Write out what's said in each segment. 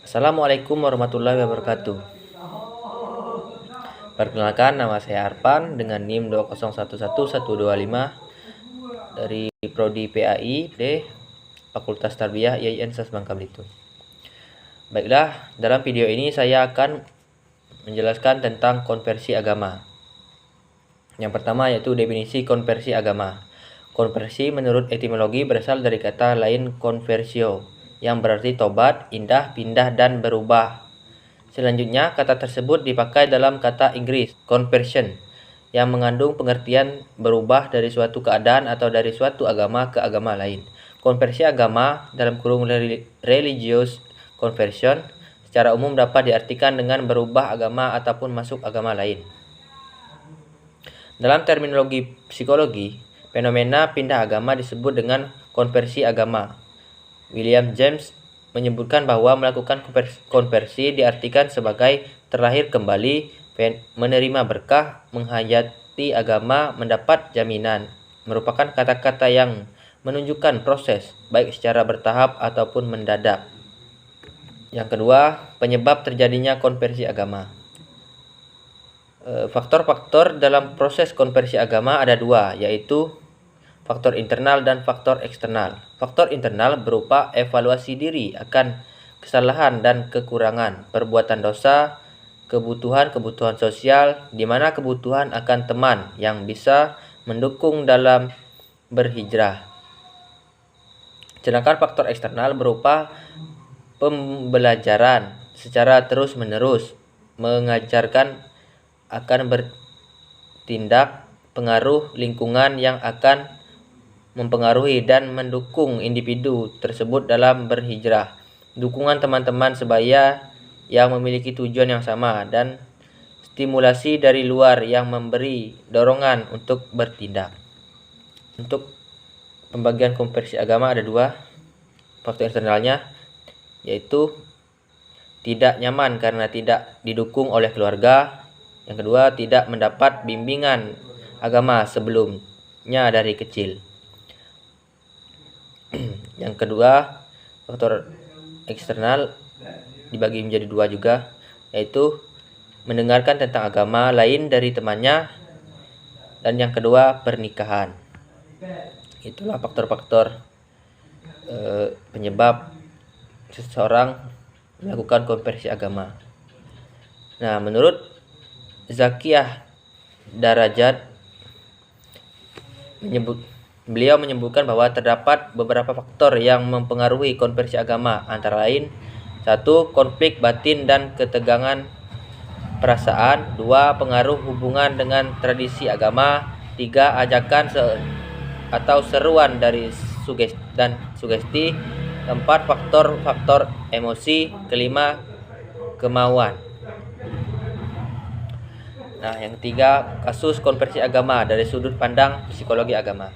Assalamualaikum warahmatullahi wabarakatuh. Perkenalkan, nama saya Arpan dengan NIM 2011125 dari Prodi PAI D Fakultas Tarbiyah IAIN SAS Bangka Belitung. Baiklah, dalam video ini saya akan menjelaskan tentang konversi agama. Yang pertama yaitu definisi konversi agama. Konversi menurut etimologi berasal dari kata lain conversio, yang berarti tobat, indah, pindah, dan berubah. Selanjutnya, kata tersebut dipakai dalam kata Inggris conversion, yang mengandung pengertian berubah dari suatu keadaan atau dari suatu agama ke agama lain. Konversi agama dalam kurung religious conversion secara umum dapat diartikan dengan berubah agama ataupun masuk agama lain. Dalam terminologi psikologi, fenomena pindah agama disebut dengan konversi agama. William James menyebutkan bahwa melakukan konversi diartikan sebagai terlahir kembali, menerima berkah, menghayati agama, mendapat jaminan. Merupakan kata-kata yang menunjukkan proses, baik secara bertahap ataupun mendadak. Yang kedua, penyebab terjadinya konversi agama. Faktor-faktor dalam proses konversi agama ada dua, yaitu faktor internal dan faktor eksternal. Faktor internal berupa evaluasi diri akan kesalahan dan kekurangan, perbuatan dosa, kebutuhan sosial, di mana kebutuhan akan teman yang bisa mendukung dalam berhijrah. Sedangkan faktor eksternal berupa pembelajaran secara terus-menerus, mengajarkan akan bertindak, pengaruh lingkungan yang akan mempengaruhi dan mendukung individu tersebut dalam berhijrah, dukungan teman-teman sebaya yang memiliki tujuan yang sama, dan stimulasi dari luar yang memberi dorongan untuk bertindak. Untuk pembagian konversi agama ada dua. Faktor eksternalnya yaitu tidak nyaman karena tidak didukung oleh keluarga. Yang kedua, tidak mendapat bimbingan agama sebelumnya dari kecil. Yang kedua, faktor eksternal dibagi menjadi dua juga, yaitu mendengarkan tentang agama lain dari temannya, dan yang kedua, pernikahan. Itulah faktor-faktor penyebab seseorang melakukan konversi agama. Nah, menurut Zakiyah Darajat beliau menyebutkan bahwa terdapat beberapa faktor yang mempengaruhi konversi agama, antara lain 1. Konflik batin dan ketegangan perasaan. 2. Pengaruh hubungan dengan tradisi agama. 3. Ajakan atau seruan dari sugesti. 4. Faktor emosi. 5. Kemauan. Nah, yang ketiga, kasus konversi agama dari sudut pandang psikologi agama.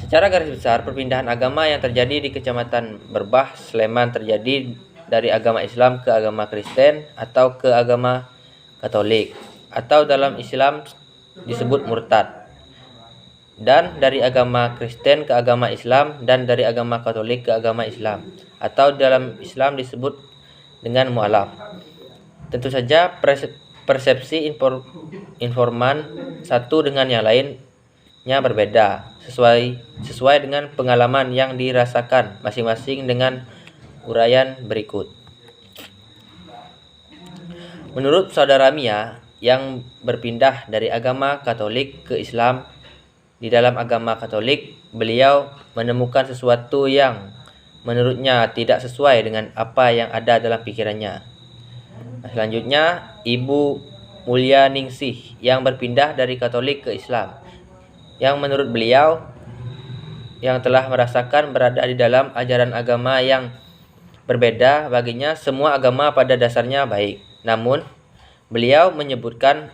Secara garis besar, perpindahan agama yang terjadi di Kecamatan Berbah, Sleman terjadi dari agama Islam ke agama Kristen atau ke agama Katolik, atau dalam Islam disebut murtad, dan dari agama Kristen ke agama Islam, dan dari agama Katolik ke agama Islam, atau dalam Islam disebut dengan mu'alaf. Tentu saja persepsi informan satu dengan yang lainnya berbeda, sesuai dengan pengalaman yang dirasakan masing-masing, dengan uraian berikut. Menurut saudara Mia yang berpindah dari agama Katolik ke Islam, di dalam agama Katolik beliau menemukan sesuatu yang menurutnya tidak sesuai dengan apa yang ada dalam pikirannya. Selanjutnya, Ibu Mulia Ningsih yang berpindah dari Katolik ke Islam, yang menurut beliau yang telah merasakan berada di dalam ajaran agama yang berbeda, baginya semua agama pada dasarnya baik. Namun, beliau menyebutkan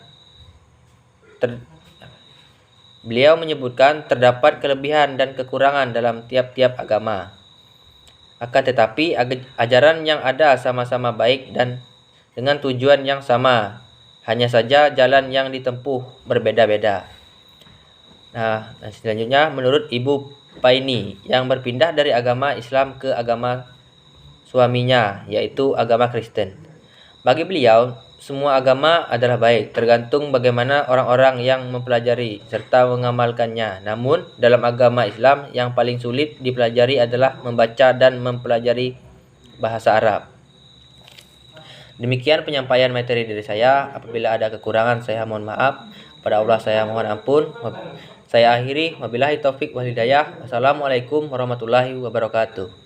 terdapat kelebihan dan kekurangan dalam tiap-tiap agama. Akan tetapi, ajaran yang ada sama-sama baik dan dengan tujuan yang sama, hanya saja jalan yang ditempuh berbeda-beda. Nah, selanjutnya menurut Ibu Paini yang berpindah dari agama Islam ke agama suaminya, yaitu agama Kristen. Bagi beliau, semua agama adalah baik, tergantung bagaimana orang-orang yang mempelajari serta mengamalkannya. Namun, dalam agama Islam yang paling sulit dipelajari adalah membaca dan mempelajari bahasa Arab. Demikian penyampaian materi dari saya. Apabila ada kekurangan, saya mohon maaf. Pada Allah saya mohon ampun. Saya akhiri. Wabillahi taufik wal hidayah. Wassalamualaikum warahmatullahi wabarakatuh.